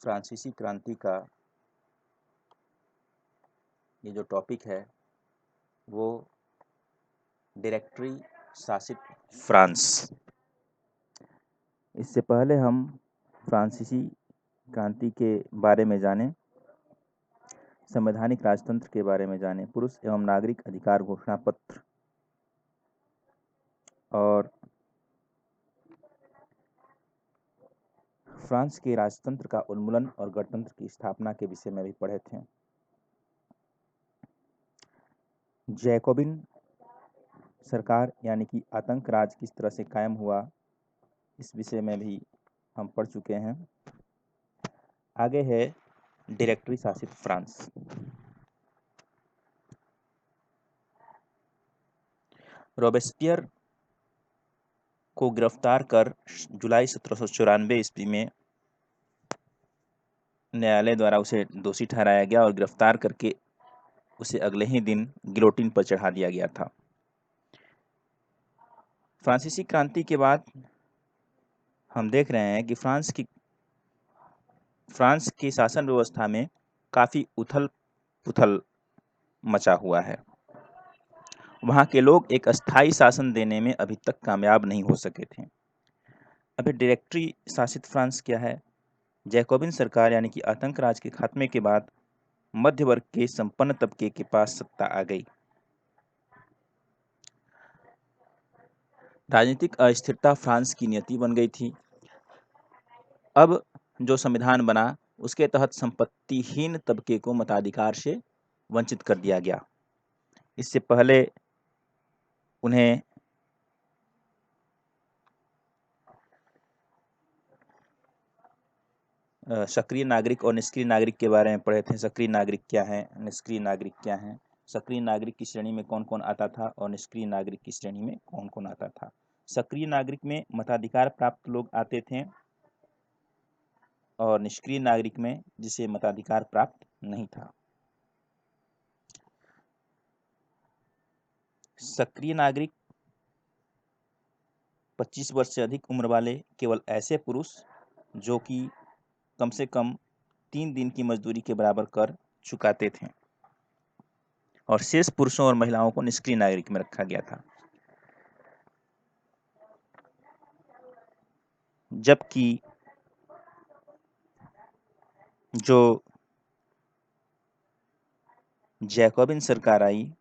फ्रांसीसी क्रांति का ये जो टॉपिक है वो डायरेक्टरी शासित फ्रांस। इससे पहले हम फ्रांसीसी क्रांति के बारे में जानें, संवैधानिक राजतंत्र के बारे में जानें, पुरुष एवं नागरिक अधिकार घोषणा पत्र और फ्रांस के राजतंत्र का उन्मूलन और गणतंत्र की स्थापना के विषय में भी पढ़े थे। जैकोबिन सरकार यानी कि आतंक राज किस तरह से कायम हुआ, इस विषय में भी हम पढ़ चुके हैं। आगे है डायरेक्टरी शासित फ्रांस। रॉबेस्पियर को गिरफ्तार कर जुलाई 1794 ईस्वी में न्यायालय द्वारा उसे दोषी ठहराया गया और गिरफ्तार करके उसे अगले ही दिन गिलोटिन पर चढ़ा दिया गया था। फ्रांसीसी क्रांति के बाद हम देख रहे हैं कि फ्रांस की शासन व्यवस्था में काफी उथल-पुथल मचा हुआ है। वहाँ के लोग एक अस्थायी शासन देने में अभी तक कामयाब नहीं हो सके थे। अभी डायरेक्टरी शासित फ्रांस क्या है? जैकोबिन सरकार यानी कि आतंक राज के खात्मे के बाद मध्य वर्ग के संपन्न तबके के पास सत्ता आ गई। राजनीतिक अस्थिरता फ्रांस की नियति बन गई थी। अब जो संविधान बना उसके तहत संपत्तिहीन तबके को मताधिकार से वंचित कर दिया गया। इससे पहले उन्हें सक्रिय नागरिक और निष्क्रिय नागरिक के बारे में पढ़े थे। सक्रिय नागरिक क्या है, निष्क्रिय नागरिक क्या है, सक्रिय नागरिक की श्रेणी में कौन कौन आता था और निष्क्रिय नागरिक की श्रेणी में कौन कौन आता था। सक्रिय नागरिक में मताधिकार प्राप्त लोग आते थे और निष्क्रिय नागरिक में जिसे मताधिकार प्राप्त नहीं था। सक्रिय नागरिक 25 वर्ष से अधिक उम्र वाले केवल ऐसे पुरुष जो कि कम से कम 3 दिन की मजदूरी के बराबर कर चुकाते थे और शेष पुरुषों और महिलाओं को निष्क्रिय नागरिक में रखा गया था। जबकि जो जैकोबिन सरकार आई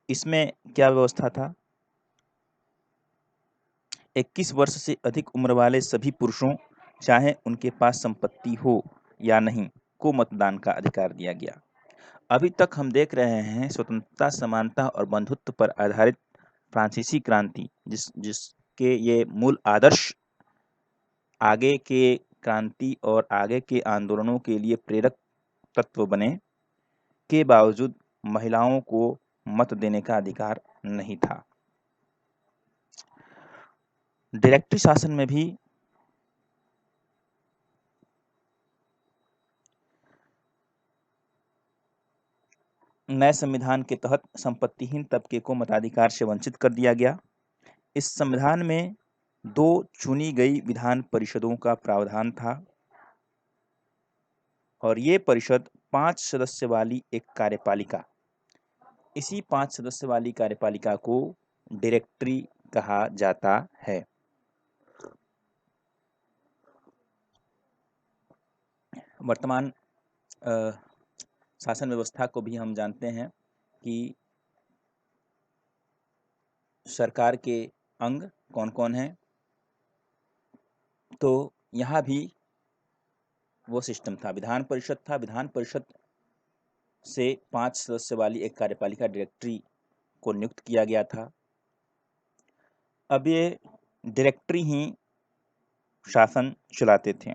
इसमें क्या व्यवस्था था? 21 वर्ष से अधिक उम्र वाले सभी पुरुषों, चाहे उनके पास संपत्ति हो या नहीं, को मतदान का अधिकार दिया गया। अभी तक हम देख रहे हैं स्वतंत्रता, समानता और बंधुत्व पर आधारित फ्रांसीसी क्रांति, जिसके ये मूल आदर्श आगे के क्रांति और आगे के आंदोलनों के लिए प्रेरक तत्व बने, के बावजूद महिलाओं को मत देने का अधिकार नहीं था। डायरेक्टरी शासन में भी नए संविधान के तहत संपत्तिहीन तबके को मताधिकार से वंचित कर दिया गया। इस संविधान में 2 चुनी गई विधान परिषदों का प्रावधान था और ये परिषद 5 सदस्य वाली एक कार्यपालिका, इसी 5 सदस्य वाली कार्यपालिका को डायरेक्टरी कहा जाता है। वर्तमान शासन व्यवस्था को भी हम जानते हैं कि सरकार के अंग कौन-कौन हैं, तो यहाँ भी वो सिस्टम था। विधान परिषद था, विधान परिषद से 5 सदस्य वाली एक कार्यपालिका डायरेक्टरी को नियुक्त किया गया था। अब ये डायरेक्टरी ही शासन चलाते थे।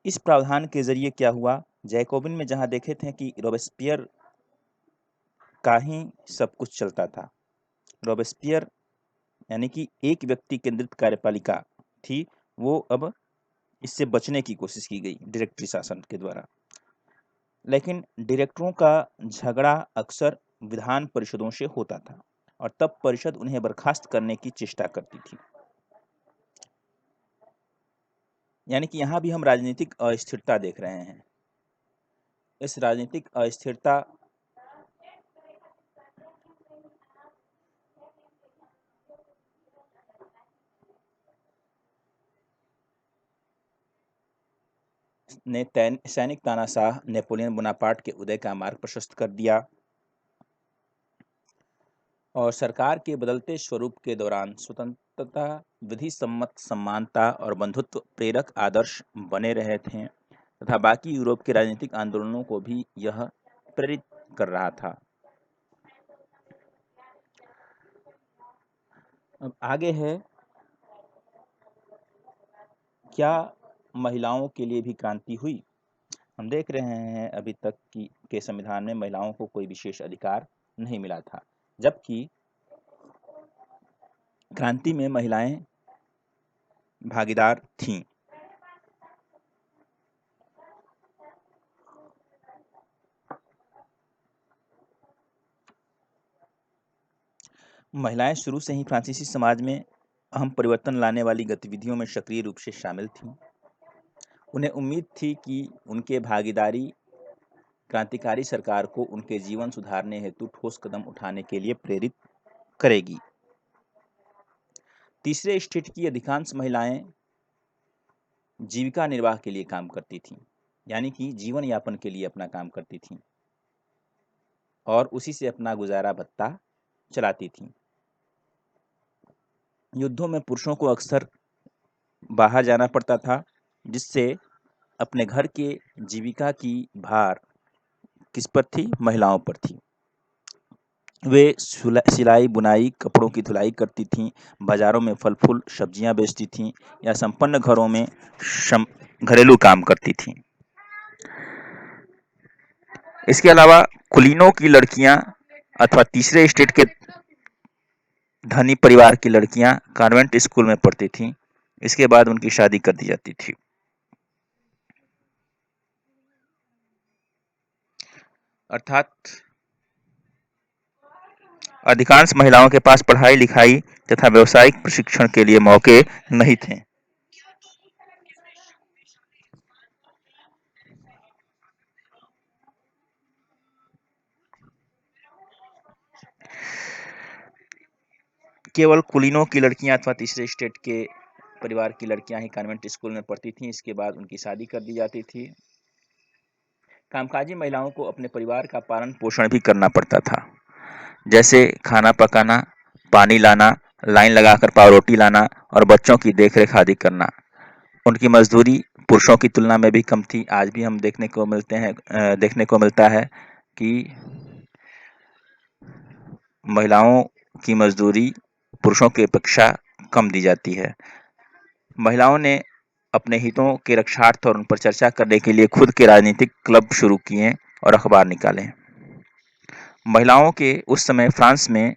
इस प्रावधान के जरिए क्या हुआ, जैकोबिन में जहाँ देखे थे कि रॉबेस्पियर का ही सब कुछ चलता था। रॉबेस्पियर यानी कि एक व्यक्ति केंद्रित कार्यपालिका थी, वो अब इससे बचने की कोशिश की गई डायरेक्टरी शासन के द्वारा। लेकिन डायरेक्टरों का झगड़ा अक्सर विधान परिषदों से होता था और तब परिषद उन्हें बर्खास्त करने की चेष्टा करती थी। यानी कि यहाँ भी हम राजनीतिक अस्थिरता देख रहे हैं। इस राजनीतिक अस्थिरता ने सैनिक तानाशाह नेपोलियन बोनापार्ट के उदय का मार्ग प्रशस्त कर दिया और सरकार के बदलते स्वरूप के दौरान स्वतंत्रता, विधि सम्मत समानता और बंधुत्व प्रेरक आदर्श बने रहे थे तथा बाकी यूरोप के राजनीतिक आंदोलनों को भी यह प्रेरित कर रहा था। अब आगे है, क्या महिलाओं के लिए भी क्रांति हुई? हम देख रहे हैं अभी तक के संविधान में महिलाओं को कोई विशेष अधिकार नहीं मिला था, जबकि क्रांति में महिलाएं भागीदार थीं। महिलाएं शुरू से ही फ्रांसीसी समाज में अहम परिवर्तन लाने वाली गतिविधियों में सक्रिय रूप से शामिल थीं। उन्हें उम्मीद थी कि उनके भागीदारी क्रांतिकारी सरकार को उनके जीवन सुधारने हेतु ठोस कदम उठाने के लिए प्रेरित करेगी। तीसरे स्टेट की अधिकांश महिलाएं जीविका निर्वाह के लिए काम करती थीं, यानी कि जीवन यापन के लिए अपना काम करती थीं और उसी से अपना गुजारा भत्ता चलाती थीं। युद्धों में पुरुषों को अक्सर बाहर जाना पड़ता था, जिससे अपने घर के जीविका की भार किस पर थी? महिलाओं पर थी। वे सिलाई, बुनाई, कपड़ों की धुलाई करती थीं, बाजारों में फल-फूल, सब्जियां बेचती थीं या संपन्न घरों में घरेलू काम करती थीं। इसके अलावा कुलीनों की लड़कियां अथवा तीसरे स्टेट के धनी परिवार की लड़कियां कॉन्वेंट स्कूल में पढ़ती थीं। इसके बाद उनकी शादी कर दी जाती थी। अर्थात अधिकांश महिलाओं के पास पढ़ाई लिखाई तथा व्यावसायिक प्रशिक्षण के लिए मौके नहीं थे। केवल कुलीनों की लड़कियां अथवा तीसरे स्टेट के परिवार की लड़कियां ही कॉन्वेंट स्कूल में पढ़ती थीं। इसके बाद उनकी शादी कर दी जाती थी। कामकाजी महिलाओं को अपने परिवार का पालन पोषण भी करना पड़ता था, जैसे खाना पकाना, पानी लाना, लाइन लगाकर पावरोटी लाना और बच्चों की देखरेख आदि करना। उनकी मजदूरी पुरुषों की तुलना में भी कम थी। आज भी हम देखने को मिलता है कि महिलाओं की मजदूरी पुरुषों की अपेक्षा कम दी जाती है। महिलाओं ने अपने हितों के रक्षार्थ और उन पर चर्चा करने के लिए खुद के राजनीतिक क्लब शुरू किए और अखबार निकाले। महिलाओं के उस समय फ्रांस में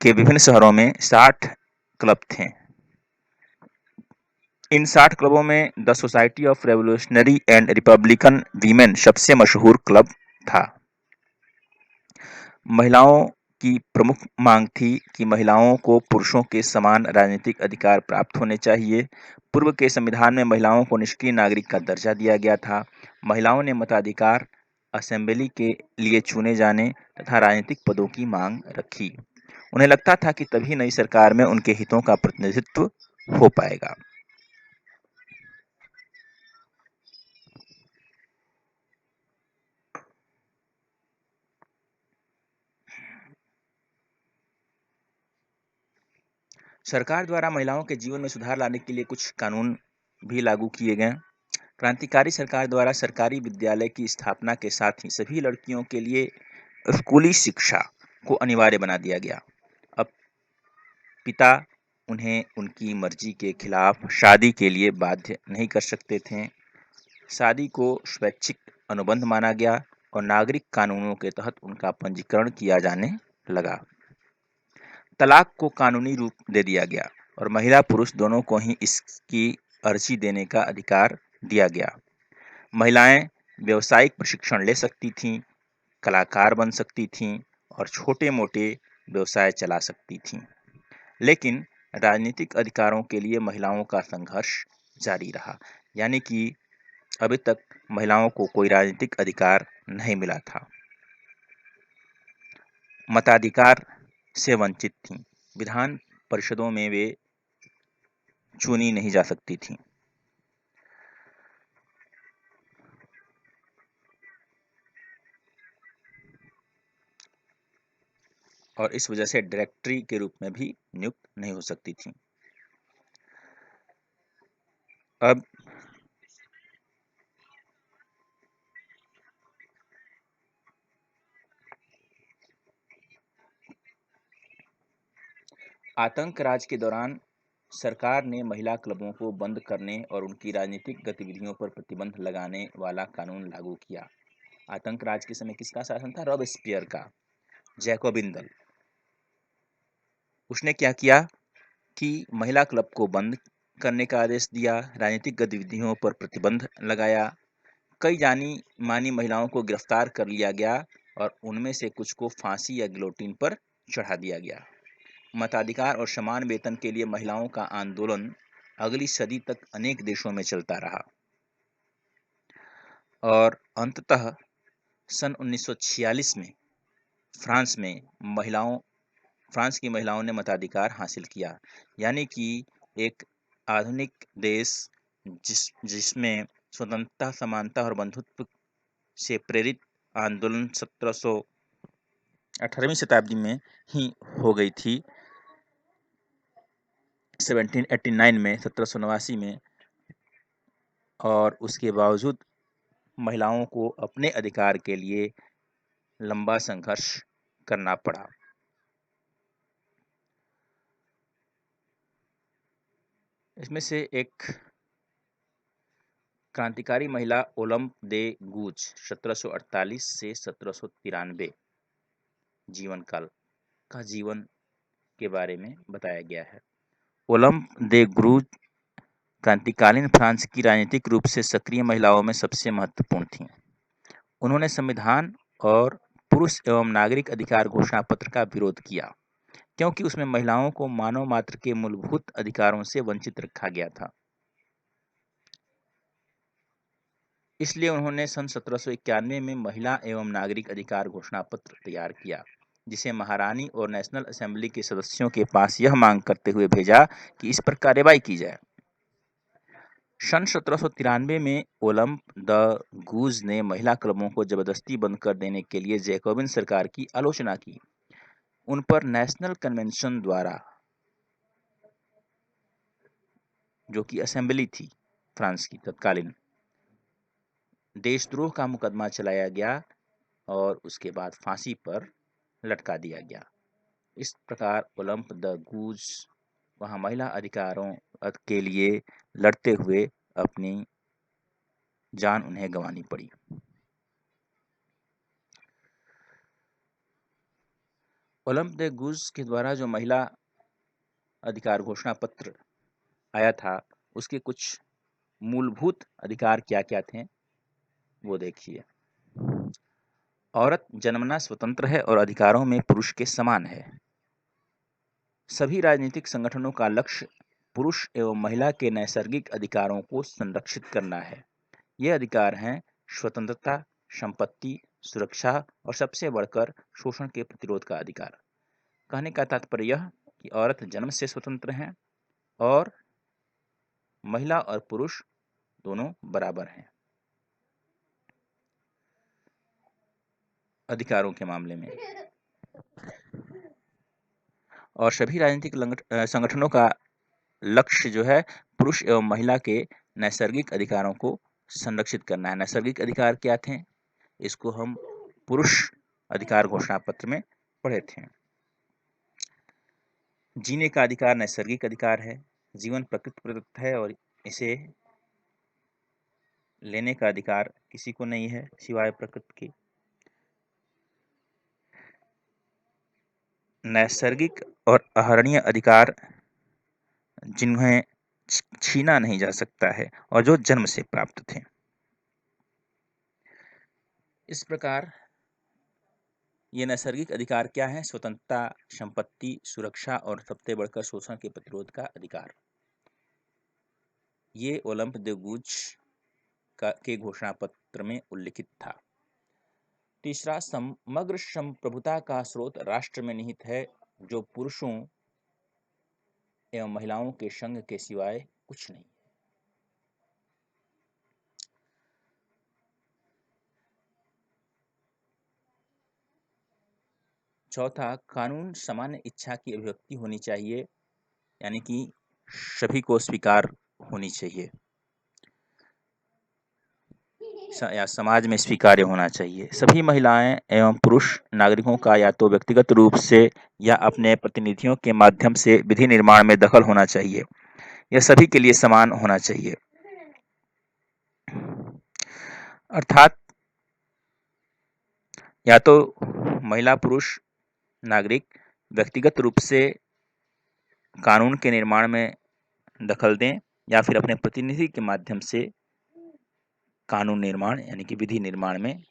के विभिन्न शहरों में 60 क्लब थे। इन 60 क्लबों में the society of revolutionary and Republican women सबसे मशहूर क्लब था। महिलाओं की प्रमुख मांग थी कि महिलाओं को पुरुषों के समान राजनीतिक अधिकार प्राप्त होने चाहिए। पूर्व के संविधान में महिलाओं को निष्क्रिय नागरिक का दर्जा दिया गया था। महिलाओं ने मताधिकार, असेंबली के लिए चुने जाने तथा राजनीतिक पदों की मांग रखी। उन्हें लगता था कि तभी नई सरकार में उनके हितों का प्रतिनिधित्व हो पाएगा। सरकार द्वारा महिलाओं के जीवन में सुधार लाने के लिए कुछ कानून भी लागू किए गए। क्रांतिकारी सरकार द्वारा सरकारी विद्यालय की स्थापना के साथ ही सभी लड़कियों के लिए स्कूली शिक्षा को अनिवार्य बना दिया गया। अब पिता उन्हें उनकी मर्जी के खिलाफ शादी के लिए बाध्य नहीं कर सकते थे। शादी को स्वैच्छिक अनुबंध माना गया और नागरिक कानूनों के तहत उनका पंजीकरण किया जाने लगा। तलाक को कानूनी रूप दे दिया गया और महिला पुरुष दोनों को ही इसकी अर्जी देने का अधिकार दिया गया। महिलाएं व्यावसायिक प्रशिक्षण ले सकती थीं, कलाकार बन सकती थीं और छोटे-मोटे व्यवसाय चला सकती थीं। लेकिन राजनीतिक अधिकारों के लिए महिलाओं का संघर्ष जारी रहा, यानी कि अभी तक महिलाओं को कोई राजनीतिक अधिकार नहीं मिला था। मताधिकार से वंचित थीं। विधान परिषदों में वे चुनी नहीं जा सकती थीं। और इस वजह से डायरेक्टरी के रूप में भी नियुक्त नहीं हो सकती थीं। अब आतंक राज के दौरान सरकार ने महिला क्लबों को बंद करने और उनकी राजनीतिक गतिविधियों पर प्रतिबंध लगाने वाला कानून लागू किया। आतंक राज के समय किसका शासन था? रॉबेस्पियर का, जैकोबिन दल। उसने क्या किया कि महिला क्लब को बंद करने का आदेश दिया, राजनीतिक गतिविधियों पर प्रतिबंध लगाया, कई जानी मानी महिलाओं को गिरफ्तार कर लिया गया और उनमें से कुछ को फांसी या गिलोटिन पर चढ़ा दिया गया। मताधिकार और समान वेतन के लिए महिलाओं का आंदोलन अगली सदी तक अनेक देशों में चलता रहा और अंततः सन 1946 में फ्रांस की महिलाओं ने मताधिकार हासिल किया, यानी कि एक आधुनिक देश जिसमें स्वतंत्रता, समानता और बंधुत्व से प्रेरित आंदोलन 18वीं शताब्दी में ही हो गई थी। 1789 में, 1789 में, और उसके बावजूद महिलाओं को अपने अधिकार के लिए लंबा संघर्ष करना पड़ा। इसमें से एक क्रांतिकारी महिला ओलंप दे गूज 1748 से 1793 जीवन काल का जीवन के बारे में बताया गया है। ओलंप दे गूज क्रांतिकालीन फ्रांस की राजनीतिक रूप से सक्रिय महिलाओं में सबसे महत्वपूर्ण थीं। उन्होंने संविधान और पुरुष एवं नागरिक अधिकार घोषणा पत्र का विरोध किया, क्योंकि उसमें महिलाओं को मानव मात्र के मूलभूत अधिकारों से वंचित रखा गया था। इसलिए उन्होंने सन 1791 में महिला एवं नागरिक अधिकार घोषणा पत्र तैयार किया, जिसे महारानी और नेशनल असेंबली के सदस्यों के पास यह मांग करते हुए भेजा कि इस पर कार्रवाई की जाए। सन 1793 में ओलंप द गूज ने महिला क्लबों को जबरदस्ती बंद कर देने के लिए जैकोबिन सरकार की आलोचना की। उन पर नेशनल कन्वेंशन द्वारा, जो कि असेंबली थी फ्रांस की तत्कालीन, देशद्रोह का मुकदमा चलाया गया और उसके बाद फांसी पर लटका दिया गया। इस प्रकार ओलंप द गूज वहां महिला अधिकारों के लिए लड़ते हुए अपनी जान उन्हें गंवानी पड़ी। ओलंप द गूज के द्वारा जो महिला अधिकार घोषणा पत्र आया था, उसके कुछ मूलभूत अधिकार क्या क्या थे वो देखिए। औरत जन्मना स्वतंत्र है और अधिकारों में पुरुष के समान है। सभी राजनीतिक संगठनों का लक्ष्य पुरुष एवं महिला के नैसर्गिक अधिकारों को संरक्षित करना है। ये अधिकार हैं स्वतंत्रता, संपत्ति, सुरक्षा और सबसे बढ़कर शोषण के प्रतिरोध का अधिकार। कहने का तात्पर्य यह कि औरत जन्म से स्वतंत्र हैं और महिला और पुरुष दोनों बराबर हैं अधिकारों के मामले में। और सभी राजनीतिक संगठनों का लक्ष्य जो है पुरुष एवं महिला के नैसर्गिक अधिकारों को संरक्षित करना है। नैसर्गिक अधिकार क्या थे? इसको हम पुरुष अधिकार घोषणा पत्र में पढ़े थे। जीने का अधिकार नैसर्गिक अधिकार है। जीवन प्रकृति प्रदत्त है और इसे लेने का अधिकार किसी को नहीं है सिवाय प्रकृति के। नैसर्गिक और आहरणीय अधिकार जिन्हें छीना नहीं जा सकता है और जो जन्म से प्राप्त थे। इस प्रकार ये नैसर्गिक अधिकार क्या है? स्वतंत्रता, संपत्ति, सुरक्षा और सबसे बढ़कर शोषण के प्रतिरोध का अधिकार। ये ओलंप दे गुज के घोषणा पत्र में उल्लिखित था। तीसरा, समग्र संप्रभुता का स्रोत राष्ट्र में निहित है, जो पुरुषों एवं महिलाओं के संघ के सिवाय कुछ नहीं। चौथा, कानून सामान्य इच्छा की अभिव्यक्ति होनी चाहिए, यानी कि सभी को स्वीकार होनी चाहिए या समाज में स्वीकार्य होना चाहिए। सभी महिलाएं एवं पुरुष नागरिकों का या तो व्यक्तिगत रूप से या अपने प्रतिनिधियों के माध्यम से विधि निर्माण में दखल होना चाहिए। यह सभी के लिए समान होना चाहिए। अर्थात या तो महिला पुरुष नागरिक व्यक्तिगत रूप से कानून के निर्माण में दखल दें या फिर अपने प्रतिनिधि के माध्यम से कानून निर्माण यानी कि विधि निर्माण में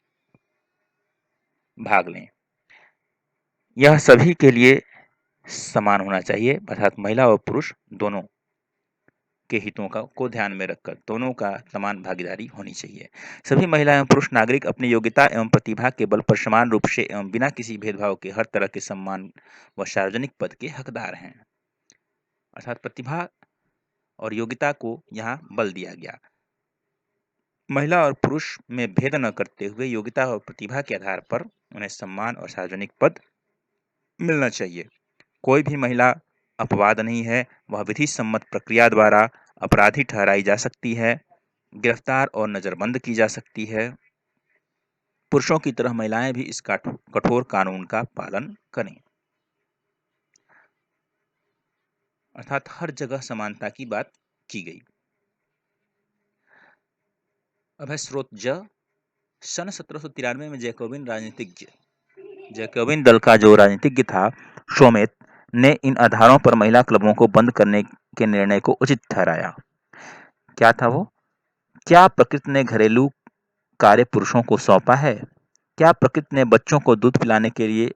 भाग लें। यह सभी के लिए समान होना चाहिए, अर्थात महिला और पुरुष दोनों के हितों को ध्यान में रखकर दोनों का समान भागीदारी होनी चाहिए। सभी महिला एवं पुरुष नागरिक अपनी योग्यता एवं प्रतिभा के बल पर समान रूप से एवं बिना किसी भेदभाव के हर तरह के सम्मान व सार्वजनिक पद के हकदार हैं। अर्थात प्रतिभा और योग्यता को यहाँ बल दिया गया। महिला और पुरुष में भेद न करते हुए योग्यता और प्रतिभा के आधार पर उन्हें सम्मान और सार्वजनिक पद मिलना चाहिए। कोई भी महिला अपवाद नहीं है, वह विधि सम्मत प्रक्रिया द्वारा अपराधी ठहराई जा सकती है, गिरफ्तार और नजरबंद की जा सकती है। पुरुषों की तरह महिलाएं भी इस कठोर कानून का पालन करें। अर्थात हर जगह समानता की बात की गई। अब है स्रोत ज। सन 1793 में जैकोबिन दल का जो राजनीतिज्ञ था शोमेत ने इन आधारों पर महिला क्लबों को बंद करने के निर्णय को उचित ठहराया। क्या था वो? क्या प्रकृति ने घरेलू कार्य पुरुषों को सौंपा है? क्या प्रकृति ने बच्चों को दूध पिलाने के लिए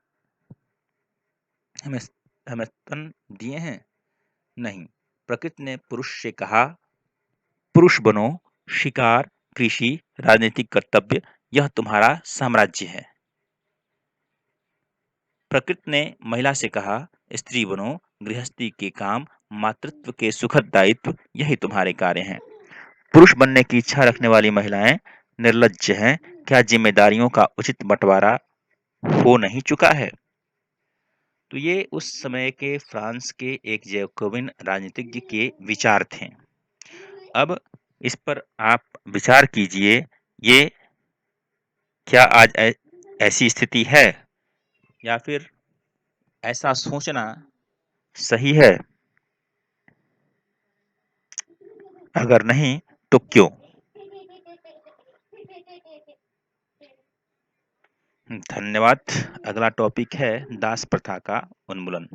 हमें हमें स्तन दिए हैं? नहीं। प्रकृति ने पुरुष से कहा, पुरुष बनो, शिकार, कृषि, राजनीतिक कर्तव्य, यह तुम्हारा साम्राज्य है। प्रकृति ने महिला से कहा, स्त्री बनो, गृहस्थी के काम, मातृत्व के सुखद दायित्व, यही तुम्हारे कार्य हैं। पुरुष बनने की इच्छा रखने वाली महिलाएं निर्लज्ज हैं। क्या जिम्मेदारियों का उचित बंटवारा हो नहीं चुका है? तो ये उस समय के फ्रांस के एक जैकोबिन राजनीतिज्ञ के विचार थे। अब इस पर आप विचार कीजिए, ये क्या आज ऐसी स्थिति है या फिर ऐसा सोचना सही है? अगर नहीं तो क्यों? धन्यवाद। अगला टॉपिक है दास प्रथा का उन्मूलन।